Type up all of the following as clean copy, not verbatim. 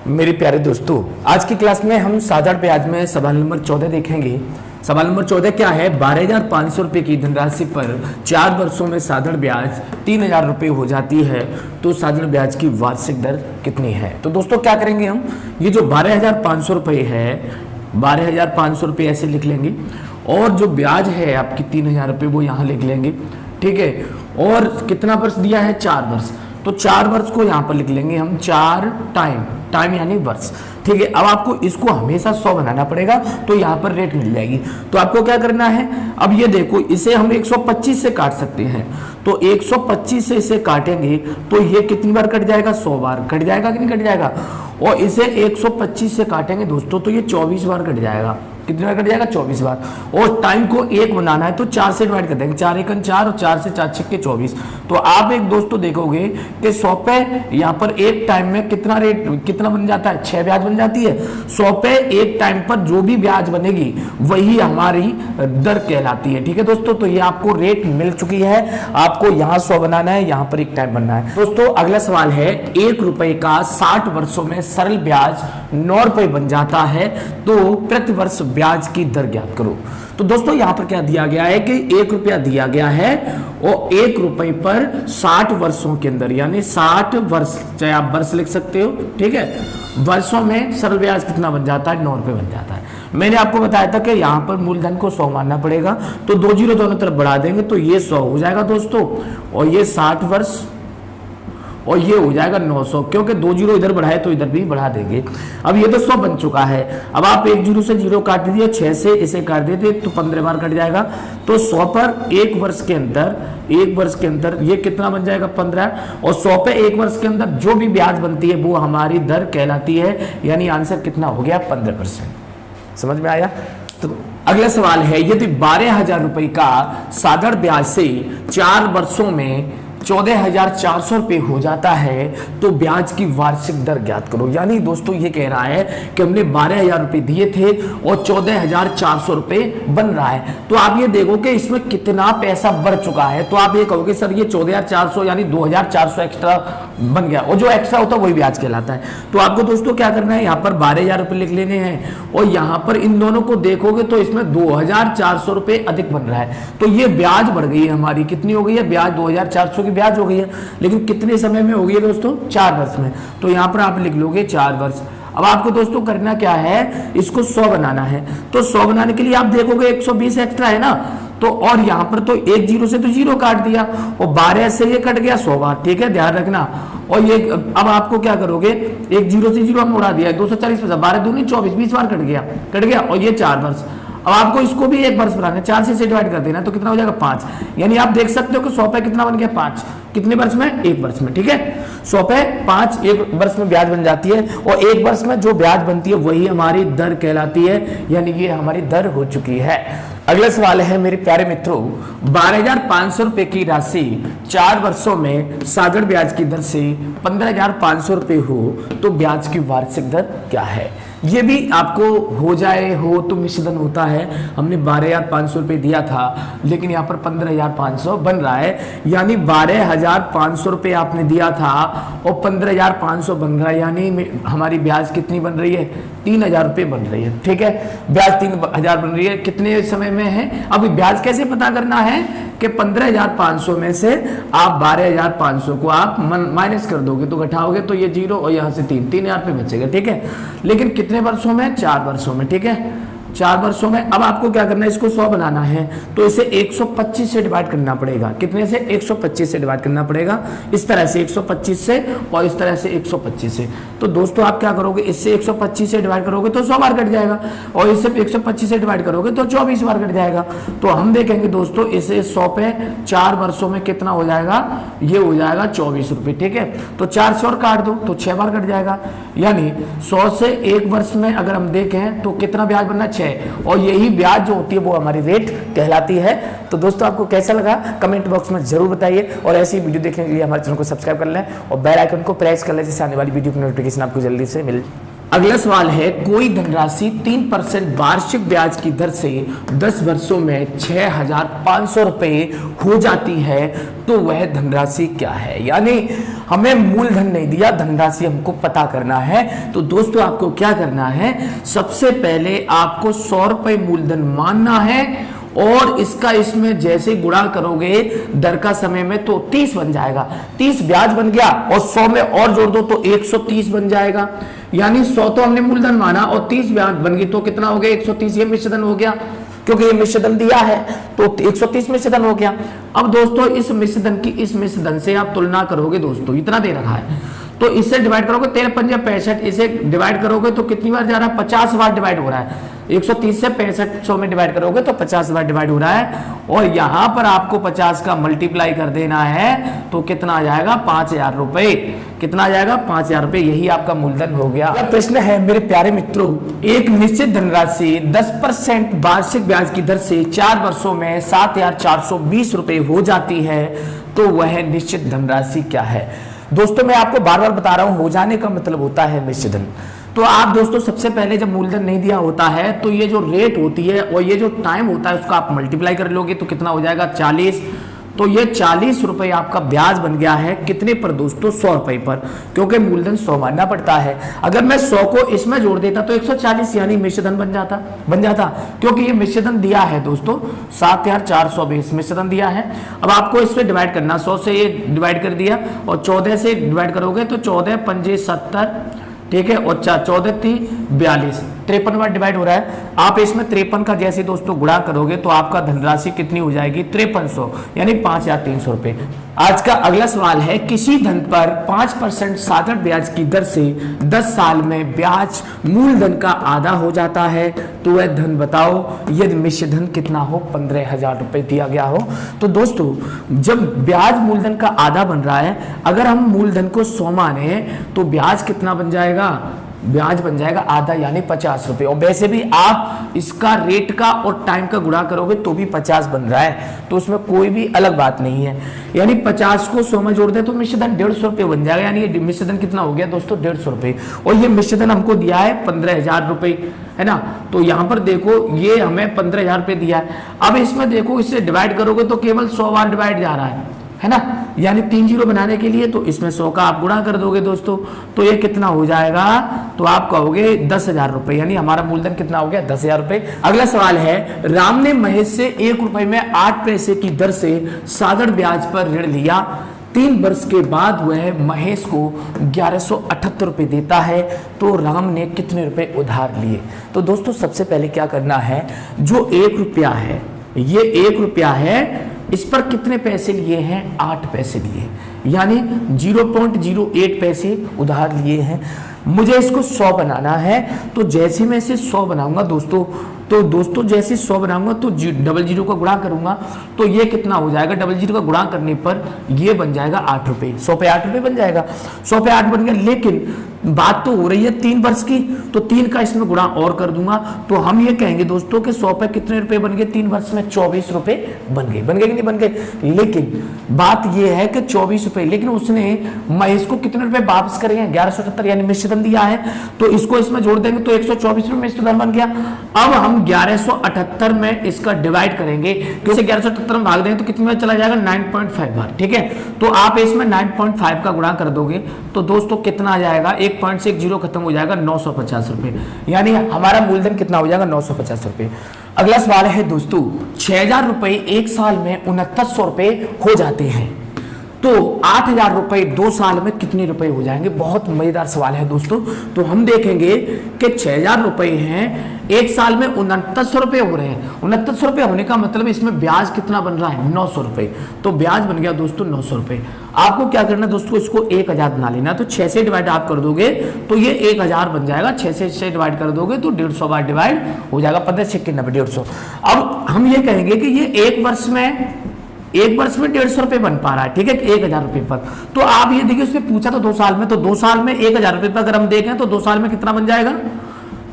मेरे प्यारे दोस्तों, आज की क्लास में हम साधारण ब्याज में सवाल नंबर 14 देखेंगे। सवाल नंबर 14 क्या है? 12,500 रुपये की धनराशि पर 4 वर्षों में साधारण ब्याज 3,000 रुपये हो जाती है, तो साधारण ब्याज की वार्षिक दर कितनी है? तो दोस्तों क्या करेंगे हम, ये जो 12,500 रुपये है, 12,500 रुपये ऐसे लिख लेंगे और जो ब्याज है आपकी 3,000 रुपये वो यहाँ लिख लेंगे, ठीक है। और कितना वर्ष दिया है? 4 वर्ष, तो 4 वर्ष को यहाँ पर लिख लेंगे हम 4 टाइम यानी वर्ष, ठीक है। अब आपको इसको हमेशा 100 बनाना पड़ेगा, तो यहाँ पर रेट मिल जाएगी। तो आपको क्या करना है, अब ये देखो, इसे हम 125 से काट सकते हैं, तो 125 से इसे काटेंगे तो ये कितनी बार कट जाएगा? 100 बार कट जाएगा कि नहीं कट जाएगा? और इसे 125 से काटेंगे दोस्तों तो ये 24 बार कट जाएगा। कितनी बार कट जाएगा? 24 बार। और टाइम को 1 बनाना है तो 4 से डिवाइड कर देंगे, 4 एकन 4 और 4 से 4 छक्के 24। तो आप एक दोस्तों देखोगे कि 100 पे यहाँ पर एक टाइम में कितना रेट कितना बन जाता है? 6 ब्याज बन जाती है। 100 पे एक टाइम पर जो भी ब्याज बनेगी वही हमारी दर कहलाती है, ठीक है दोस्तों। तो ये आपको रेट मिल चुकी है, आपको यहाँ 100 बनाना है, यहाँ पर एक टाइम बनना है। दोस्तों अगला सवाल है, 1 रुपए का 60 वर्षों में सरल ब्याज 9 रुपए बन जाता है, तो प्रति वर्ष ब्याज की दर ज्ञात करो। तो दोस्तों यहां पर क्या दिया गया है कि 1 रुपया दिया गया है और 1 रुपए पर 60 वर्षों के अंदर यानी 60 वर्ष, चाहे आप वर्ष लिख सकते हो, ठीक है, वर्षों में सरल ब्याज कितना बन जाता है? 9 रुपए बन जाता है। मैंने आपको बताया था कि यहां पर मूलधन को 100 मानना पड़ेगा, तो 2 जीरो दोनों तरफ बढ़ा देंगे तो ये 100 हो जाएगा दोस्तों, और ये 60 वर्ष और ये हो जाएगा 900, क्योंकि 2 जीरो इधर बढ़ाए तो इधर भी बढ़ा देंगे। अब ये तो 100 बन चुका है। अब आप 1 जीरो से 0 काट दीजिए, 6 से इसे काट देते तो 15 बार कट जाएगा। तो 100 पर 1 वर्ष के अंदर ये कितना बन जाएगा? 15। और 100 पे 1 वर्ष के अंदर जो भी ब्याज बनती है वो हमारी दर कहलाती है, यानी आंसर कितना हो गया? 15%। समझ में आया? तो अगला सवाल है, यदि 12,000 रुपए का साधारण ब्याज से 4 वर्षों में 14,400 रुपये हो जाता है, तो ब्याज की वार्षिक दर ज्ञात करो। यानी दोस्तों ये कह रहा है कि हमने 12,000 रुपये दिए थे और 14,400 रुपये बन रहा है, तो आप ये देखो कि इसमें कितना पैसा बढ़ चुका है। तो आप ये कहोगे सर ये 14,400 यानी 2,400 एक्स्ट्रा बन गया, और जो एक्स्ट्रा होता है वही ब्याज कहलाता है। तो आपको दोस्तों क्या करना है, यहाँ पर 12,000 रुपये लिख लेने हैं और यहाँ पर इन दोनों को देखोगे तो इसमें 2,400 रुपये अधिक बन रहा है, तो ये ब्याज बढ़ गई है हमारी। कितनी हो गई है? ब्याज 2,400 की ब्याज हो गई है, लेकिन कितने समय में हो गई है दोस्तों? 4 वर्ष में। तो यहां पर आप लिख लोगे 4 वर्ष। अब आपको दोस्तों करना क्या है, इसको 100 बनाना है। तो 100 बनाने के लिए आप देखोगे 120 एक्स्ट्रा है ना, तो और यहां पर तो 1 जीरो से तो 0 काट दिया और 12 से ये कट गया 100 बार, ठीक है, ध्यान रखना। और ये अब आपको क्या करोगे, 1 जीरो से 0 हमने उड़ा दिया, 240 12 दूनी 24, 20 बार कट गया और ये 4 वर्ष। अब आपको इसको भी 1 वर्ष बनाना है, 4 से डिवाइड कर देना, तो कितना हो जाएगा? 5। यानी आप देख सकते हो कि 100 पे कितना बन गया? 5। कितने वर्ष में? 1 वर्ष में, ठीक है। 100 पे 5 1 वर्ष में ब्याज बन जाती है, और 1 वर्ष में जो ब्याज बनती है वही हमारी दर कहलाती है, यानी ये हमारी दर हो चुकी है। अगला सवाल है मेरे प्यारे मित्रों, 12,500 रुपए की राशि 4 वर्षों में साधारण ब्याज की दर से 15,500 रुपए हो, तो ब्याज की वार्षिक दर क्या है? ये भी आपको हो तो मिश्रण होता है। हमने 12,500 रुपये दिया था, लेकिन यहाँ पर 15,500 बन रहा है, यानी 12,500 रुपये आपने दिया था और 15,500 बन रहा है, यानी हमारी ब्याज कितनी बन रही है? 3,000 रुपये बन रही है, ठीक है। ब्याज 3,000 बन रही है, कितने समय में है? अब ब्याज कैसे पता करना है कि 15,500 में से आप 12,500 को आप माइनस कर दोगे तो घटाओगे तो ये 0 और यहाँ से 3,000 रुपये बचेगा, ठीक है। लेकिन कितने वर्षों में? 4 वर्षों में, ठीक है, 4 वर्षों में। अब आपको क्या करना है, इसको 100 बनाना है, तो इसे 125 से डिवाइड करना पड़ेगा। कितने से? 125 से डिवाइड करना पड़ेगा, इस तरह से 125 से और इस तरह से 125 से। तो दोस्तों आप क्या करोगे, इससे 125 से डिवाइड करोगे तो 100 बार कट जाएगा, और इससे 125 से डिवाइड करोगे तो 24 बार कट जाएगा। तो हम देखेंगे दोस्तों, इसे 100 पे 4 वर्षों में कितना हो जाएगा? ये हो जाएगा 24 रुपये, ठीक है। तो 4 से और काट दो तो 6 बार कट जाएगा, यानी 100 से 1 वर्ष में अगर हम देखें तो कितना ब्याज बनना? 6। और यही ब्याज जो होती है वो हमारी रेट कहलाती है। तो दोस्तों आपको कैसा लगा कमेंट बॉक्स में जरूर बताइए, और ऐसी वीडियो देखने के लिए हमारे चैनल को सब्सक्राइब कर लें और बेल आइकन को प्रेस कर लें, जिससे आने वाली वीडियो की नोटिफिकेशन आपको जल्दी से मिल अगला सवाल है, कोई धनराशि 3% वार्षिक ब्याज की दर से 10 वर्षों में 6,500 रुपए हो जाती है, तो वह धनराशि क्या है। यानी हमें मूलधन नहीं दिया, धनराशि हमको पता करना है। तो दोस्तों आपको क्या करना है, सबसे पहले आपको 100 रुपए मूलधन मानना है और इसका इसमें जैसे गुणा करोगे दर का समय में तो 30 बन जाएगा। 30 ब्याज बन गया और 100 में और जोड़ दो तो 130 बन जाएगा। यानी 100 तो हमने मूलधन माना और 30 ब्याज बन गई तो कितना हो गया, 130। ये मिश्रधन हो गया, क्योंकि ये मिश्रधन दिया है तो 130 मिश्रधन हो गया। अब दोस्तों इस मिश्रधन की इस मिश्रधन से आप तुलना करोगे, दोस्तों इतना दे रखा है तो इससे डिवाइड करोगे 13 पंजे 65, इसे डिवाइड करोगे तो कितनी बार जा रहा है, 50 बार डिवाइड हो रहा है। 130 से 6500 में डिवाइड करोगे तो 50 बार डिवाइड हो रहा है और यहां पर आपको 50 का मल्टीप्लाई कर देना है तो कितना आ जाएगा, 5,000 रुपए। कितना आ जाएगा, 5,000 रुपए। यही आपका मूलधन हो गया। प्रश्न है मेरे प्यारे मित्रों, एक निश्चित धनराशि 10% वार्षिक ब्याज की दर से 4 वर्षों में 7,420 रुपए हो जाती है, तो वह निश्चित धनराशि क्या है। दोस्तों मैं आपको बार बार बता रहा हूं, हो जाने का मतलब होता है मिश्रधन। तो आप दोस्तों सबसे पहले जब मूलधन नहीं दिया होता है तो ये जो रेट होती है और ये जो टाइम होता है उसका आप मल्टीप्लाई कर लोगे तो कितना हो जाएगा, 40। तो ये 40 रुपए आपका ब्याज बन गया है। कितने पर दोस्तों, 100 रुपए पर, क्योंकि मूलधन 100 मानना पड़ता है। अगर मैं 100 को इसमें जोड़ देता तो 140 यानी मिश्रधन बन जाता क्योंकि ये मिश्रधन दिया है दोस्तों 7,420 मिश्रधन दिया है। अब आपको इसमें डिवाइड करना, 100 से ये डिवाइड कर दिया और 14 से डिवाइड करोगे तो 14 पंजे 70, ठीक है, और 14 3 42, 53 बार डिवाइड हो रहा है। आप इसमें 53 का जैसे दोस्तों गुणा करोगे तो आपका धनराशि कितनी हो जाएगी, 5300 यानी 5,300 रुपए। आज का अगला सवाल है, किसी धन पर 5% साधारण ब्याज की दर से 10 साल में ब्याज मूलधन का आधा हो जाता है, तो वह धन बताओ। यदि मिश्रधन कितना हो, 15,000 रुपए दिया गया हो। तो दोस्तों जब ब्याज मूलधन का आधा बन रहा है, अगर हम मूलधन को 100 माने तो ब्याज कितना बन जाएगा, ब्याज बन जाएगा आधा यानी 50 रुपए। और वैसे भी आप इसका रेट का और टाइम का गुणा करोगे तो भी 50 बन रहा है, तो उसमें कोई भी अलग बात नहीं है। यानी 50 को 100 में जोड़ दे तो मिश्रधन 150 रुपए बन जाएगा। यानी ये मिश्रधन कितना हो गया दोस्तों, 150 रुपए। और ये मिश्रधन हमको दिया है 15,000 रुपए, है ना। तो यहां पर देखो ये हमें 15,000 रुपए दिया है। अब इसमें देखो इससे डिवाइड करोगे तो केवल 100 बार डिवाइड जा रहा है ना, यानी 3 जीरो बनाने के लिए तो इसमें 100 का आप गुणा कर दोगे दोस्तों, तो ये कितना हो जाएगा, तो आप कहोगे 10,000 रुपए। यानी हमारा मूलधन कितना हो गया, 10,000 रुपए। अगला सवाल है, राम ने महेश से 1 रुपए में 8 पैसे की दर से साधारण ब्याज पर ऋण लिया। 3 वर्ष के बाद वह महेश को 1178 रुपए देता है, तो राम ने कितने रुपए उधार लिए। तो दोस्तों सबसे पहले क्या करना है, जो 1 रुपया है, ये 1 रुपया है, इस पर कितने पैसे लिए हैं, 8 पैसे लिए, यानी 0.08 पैसे उधार लिए हैं। मुझे इसको 100 बनाना है, तो जैसे मैं इसे 100 बनाऊंगा दोस्तों, तो दोस्तों जैसे 100 बनाऊंगा तो 00 का गुणा करूंगा तो ये कितना हो जाएगा, 00 का गुणा करने पर ये बन जाएगा 8 रुपए। 100 पे 8 रुपए बन जाएगा, 100 पे 8 बन गया। लेकिन बात तो हो रही है 3 वर्ष की, तो 3 का इसमें गुणा और कर दूंगा, तो हम ये कहेंगे दोस्तों कि 100 पे कितने रुपए बन गए, 3 वर्ष में 24 रुपए बन गए कि नहीं बन गए। लेकिन बात ये है कि 24 रुपए, लेकिन उसने महेश को कितने रुपए वापस करे हैं, 1178, यानी मिश्रधन दिया है, तो इसको इसमें जोड़ देंगे तो 124 रुपए मिश्रधन बन गया। अब हम 1178 में इसका डिवाइड करेंगे, किसे 1178 में भाग देंगे तो कितने में चला जाएगा, 9.5 बार, ठीक है। तो आप इसमें 9.5 का गुणा कर दोगे तो दोस्तों कितना आ जाएगा, 1 पॉइंट से 1 जीरो खत्म हो जाएगा, 950 रुपए। यानी हमारा मूलधन कितना हो जाएगा, 950 रुपए। अगला सवाल है दोस्तों, 6,000 रुपए 1 साल में 6900 रुपए हो जाते हैं, तो 8,000 रुपए 2 साल में कितने रुपए हो जाएंगे। बहुत मजेदार सवाल है दोस्तों। तो हम देखेंगे कि 6,000 रुपए हैं, 1 साल में 6900 रुपए हो रहे हैं। 6900 रुपए होने का मतलब इसमें ब्याज कितना बन रहा है, 900 रुपए। तो ब्याज बन गया दोस्तों 900 रुपए। आपको क्या करना है दोस्तों, इसको 1000 बना लेना, तो 6 से डिवाइड आप कर दोगे तो ये 1000 बन जाएगा। 6 से डिवाइड कर दोगे तो 150 बार डिवाइड हो जाएगा, 15 6 90 150। अब हम ये कहेंगे कि ये 1 वर्ष में 150 रुपए बन पा रहा है, ठीक है, 1000 रुपए पर। तो आप ये देखिए उसने पूछा तो 2 साल में, तो 2 साल में 1000 रुपए पर अगर हम देखें तो 2 साल में कितना बन जाएगा,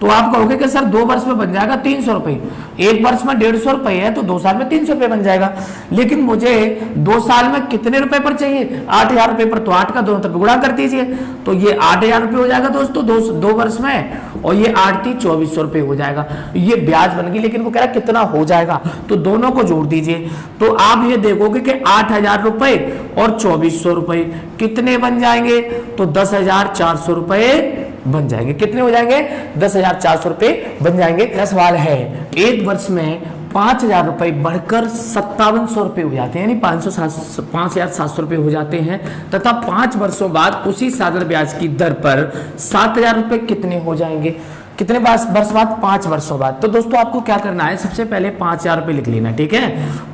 तो आप कहोगे कि सर 2 वर्ष में बन जाएगा 300 रुपए। एक वर्ष में 150 रुपए है तो 2 साल में 300 रुपए बन जाएगा। लेकिन मुझे 2 साल में कितने रुपए पर चाहिए, 8,000 रुपए पर, तो 8 का दोनों तरफ गुणा कर दीजिए तो ये 8,000 रुपए हो जाएगा दोस्तों 2 वर्ष में, और ये 8 × 2400 रुपए हो जाएगा। ये ब्याज बन गई, लेकिन वो कह रहा कितना हो जाएगा, तो दोनों को जोड़ दीजिए तो आप ये देखोगे कि 8,000 रुपए और 2400 रुपए कितने बन जाएंगे, तो 10,400 रुपए बन जाएंगे। कितने हो जाएंगे, 10,400 रुपए बन जाएंगे। अगला सवाल है, एक वर्ष में 5,000 रुपए बढ़कर 5700 रुपए हो जाते हैं, यानी 5,700 रुपए हो जाते हैं, तथा 5 वर्षों बाद उसी साधारण ब्याज की दर पर 7,000 रुपए कितने हो जाएंगे, कितने वर्ष बाद, 5 वर्षों बाद। तो दोस्तों आपको क्या करना है, सबसे पहले 5,000 रुपए लिख लेना, ठीक है।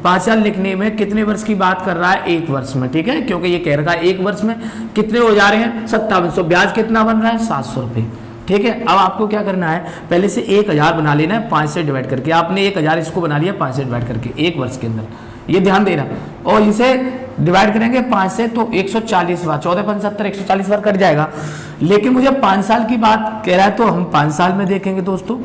5,000 लिखने में कितने वर्ष की बात कर रहा है, 1 वर्ष में, ठीक है, क्योंकि ये कह रहा है 1 वर्ष में कितने हो जा रहे हैं 5700, ब्याज कितना बन रहा है 700 रुपए, ठीक है। अब आपको क्या करना है, पहले से 1,000 बना लेना है 5 से डिवाइड करके। आपने 1,000 इसको बना लिया 5 से डिवाइड करके 1 वर्ष के अंदर, ये ध्यान देना, और इसे डिवाइड करेंगे 5 से तो 140 बार, 14 × 75 140 बार कट जाएगा। लेकिन मुझे 5 साल की बात कह रहा है तो हम 5 साल में देखेंगे दोस्तों,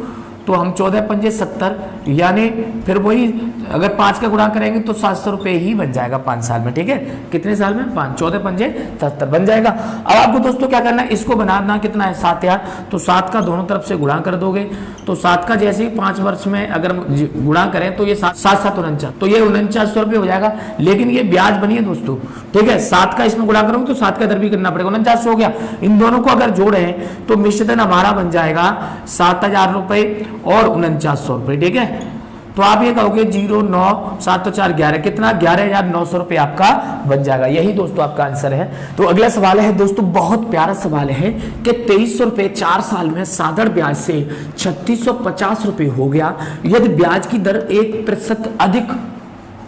तो हम 14 × 5 = 70, यानी फिर वही अगर 5 का गुणा करेंगे तो 700 रुपए ही बन जाएगा 5 साल में, ठीक है। कितने साल में, 5, 14 × 5 = 70 बन जाएगा। अब आपको दोस्तों क्या करना है, इसको बनाना कितना है 7,000, तो 7 का दोनों तरफ से गुणा कर दोगे, तो 7 का जैसे ही 5 वर्ष में अगर गुणा करें तो ये 7 × 7 = 49, तो ये 4900 रुपए हो जाएगा। लेकिन ये ब्याज बनी है दोस्तों, ठीक है, 7 का इसमें गुणा करोगे तो 7 का इधर भी करना पड़ेगा, 4900 हो गया। इन दोनों को अगर जोड़े तो मिश्रधन हमारा बन जाएगा 7,000 रुपए और 4900 रुपए, ठीक है। तो आप ये कहोगे 0 9 7 तो 4 11, कितना 11,900 रुपए आपका बन जाएगा। यही दोस्तों आपका आंसर है। तो अगला सवाल है दोस्तों, बहुत प्यारा सवाल है कि 2300 रुपए 4 साल में साधारण ब्याज से 3650 रुपए हो गया, यदि ब्याज की दर 1% अधिक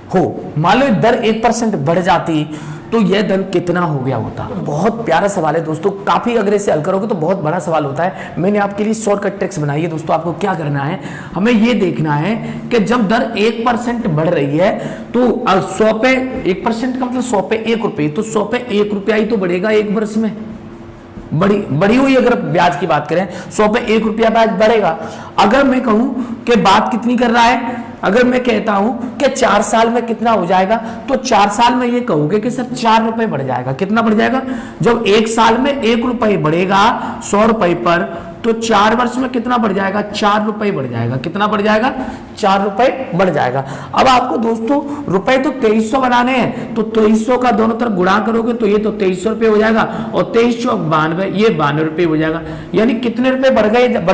हो, मान लो दर 1% बढ़ जाती तो यह धन कितना हो गया होता। बहुत प्यारा सवाल है दोस्तों, काफी अगर इसे हल करोगे तो बहुत बड़ा सवाल होता है। मैंने आपके लिए शॉर्टकट ट्रिक्स बनाई है दोस्तों। आपको क्या करना है, हमें यह देखना है कि जब दर 1% बढ़ रही है तो 100 पे 1% का मतलब 100 पे 1 रुपये, तो 100 पे 1 रुपया ही तो बढ़ेगा 1 वर्ष में। बढ़ी हुई अगर ब्याज की बात करें 100 पे 1 रुपया ब्याज बढ़ेगा। अगर मैं कहूं कि बात कितनी कर रहा है, अगर मैं कहता हूं कि 4 साल में कितना हो जाएगा, तो 4 साल में ये कहोगे कि सर 4 रुपए बढ़ जाएगा। कितना बढ़ जाएगा, जब 1 साल में 1 रुपए बढ़ेगा 100 रुपए पर, तो 4 वर्ष में कितना बढ़ जाएगा, 4 रुपए बढ़ जाएगा। कितना बढ़ जाएगा, 4 रुपए बढ़ जाएगा। अब आपको दोस्तों रुपए तो 2300 बनाने हैं, तो 2300 का दोनों तरफ गुणा करोगे तो ये तो 2300 रुपए हो जाएगा, और 23 × 92 ये 92 रुपए हो जाएगा। यानी कितने रुपए बढ़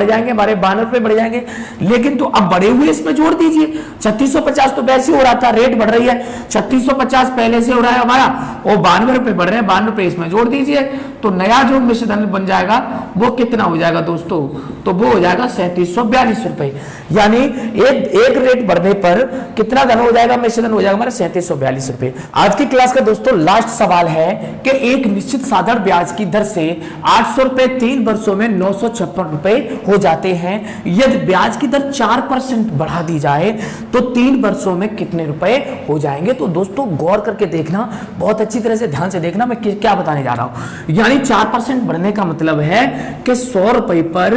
जाएंगे हमारे, 92 रुपए बढ़ जाएंगे। लेकिन तो अब बढ़े हुए इसमें जोड़ दीजिए, 3650 तो वैसे हो रहा था, रेट बढ़ रही है, 3650 पहले से हो रहा है हमारा, और 92 रुपए बढ़ रहे हैं, 92 रुपए इसमें जोड़ दीजिए, तो नया जो मिश्रधन बन जाएगा वो कितना हो जाएगा दोस्तों, तो वो हो जाएगा 3742 रुपए। यानी एक रेट बढ़ने पर कितना धन हो जाएगा, मिश्रधन हो जाएगा हमारा 3742 रुपए। आज की क्लास का दोस्तों लास्ट सवाल है कि एक निश्चित साधारण ब्याज की दर से 800 रुपए 3 वर्षों में 956 रुपए हो जाते हैं, यदि ब्याज की दर 4% बढ़ा दी जाए तो 3 वर्षों में कितने रुपए हो जाएंगे। तो दोस्तों गौर करके देखना, बहुत अच्छी तरह से ध्यान से देखना मैं क्या बताने जा रहा हूं। यानी 4% बढ़ने का मतलब है कि 100 रुपए पर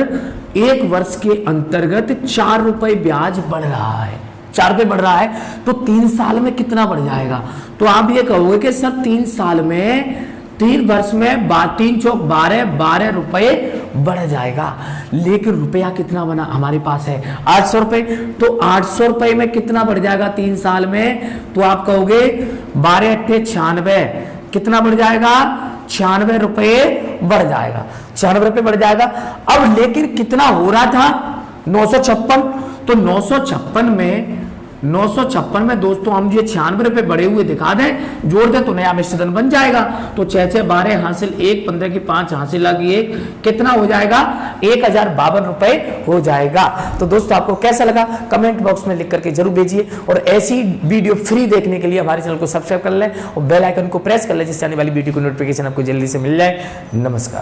1 वर्ष के अंतर्गत 4 रुपए ब्याज बढ़ रहा है, 4 रुपए बढ़ रहा है, तो 3 साल में कितना बढ़ जाएगा। तो आप ये कहोगे कि सर 3 साल में 3 वर्ष में 3 × 4 12 रुपए बढ़ जाएगा। लेकिन रुपया कितना बना हमारे पास है 800 रुपए, तो 800 रुपए में कितना बढ़ जाएगा 3 साल में, तो आप कहोगे 12 × 8 = 96, कितना बढ़ जाएगा 96 रुपए बढ़ जाएगा, 96 रुपए बढ़ जाएगा। अब लेकिन कितना हो रहा था 956, तो 956 में दोस्तों हम ये 96 रुपए बढ़े हुए दिखा दें, जोड़ दें तो नया मिश्रधन बन जाएगा। तो 6 × 6 = 12 हासिल 1, 15 की 5 हासिल आ गई 1, कितना हो जाएगा 1052 रुपए हो जाएगा। तो दोस्तों आपको कैसा लगा कमेंट बॉक्स में लिख करके जरूर भेजिए, और ऐसी वीडियो फ्री देखने के लिए हमारे चैनल को सब्सक्राइब कर लें और बेल आइकन को प्रेस कर लें, जिससे आने वाली वीडियो को नोटिफिकेशन आपको जल्दी से मिल जाए। नमस्कार।